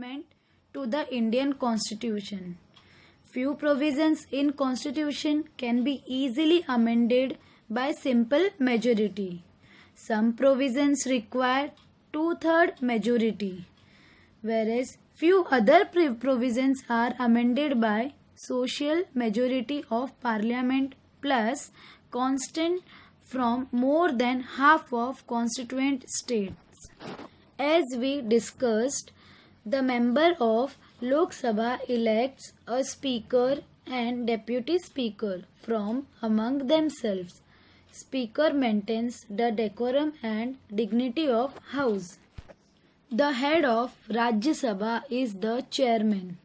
amendment to the Indian Constitution. Few provisions in Constitution can be easily amended by simple majority. Some provisions require two-third majority, whereas few other provisions are amended by social majority of Parliament plus consent from more than half of constituent states. As we discussed, the member of Lok Sabha elects a speaker and deputy speaker from among themselves. Speaker maintains the decorum and dignity of house. The head of Rajya Sabha is the chairman.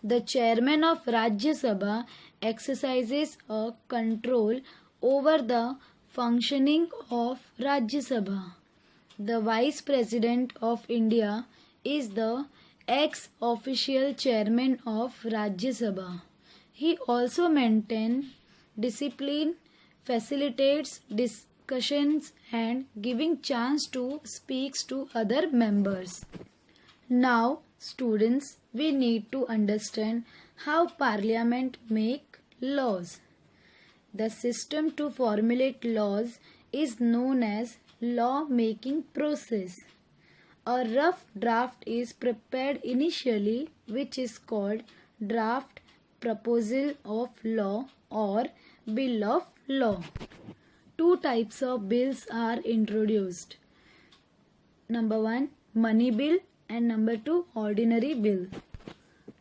The chairman of Rajya Sabha exercises a control over the functioning of Rajya Sabha. The Vice President of India is the ex-official chairman of Rajya Sabha. He also maintains discipline, facilitates discussions and giving chance to speak to other members. Now, students, we need to understand how Parliament make laws. The system to formulate laws is known as law-making process. A rough draft is prepared initially, which is called draft proposal of law or bill of law. Two types of bills are introduced. Number 1, money bill, and number 2, ordinary bill.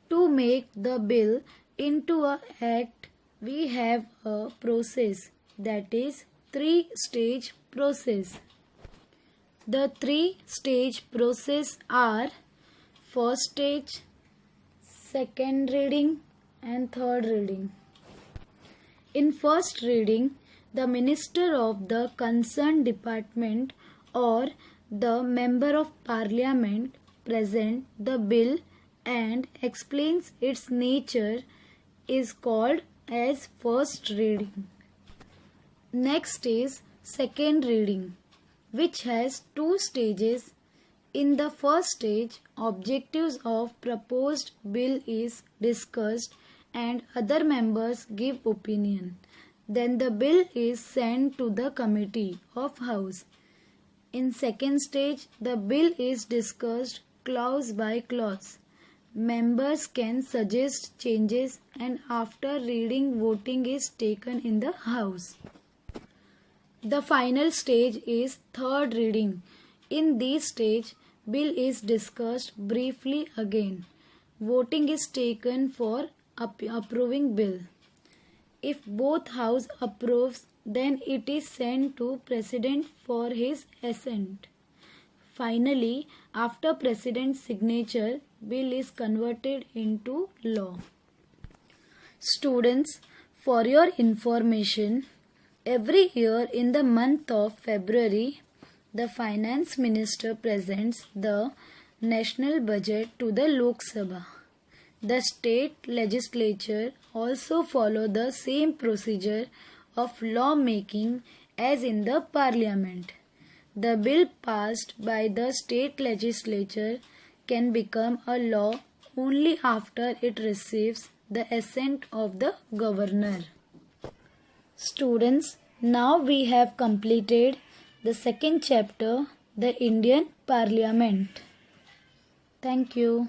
To make the bill into an act, we have a process, that is 3-stage process. The 3-stage process are first stage, second reading and third reading. In first reading, the minister of the concerned department or the member of parliament present the bill and explains its nature is called as first reading. Next is second reading, which has 2 stages. In the first stage, objectives of proposed bill is discussed and other members give opinion. Then the bill is sent to the committee of House. In second stage, the bill is discussed clause by clause. Members can suggest changes and after reading voting is taken in the House. The final stage is third reading. In this stage, bill is discussed briefly again. Voting is taken for approving bill. If both house approves, then it is sent to President for his assent. Finally, after President's signature, bill is converted into law. Students, for your information, every year in the month of February, the Finance Minister presents the national budget to the Lok Sabha. The state legislature also follow the same procedure of law making as in the Parliament. The bill passed by the state legislature can become a law only after it receives the assent of the governor. Students, now we have completed the second chapter, the Indian Parliament. Thank you.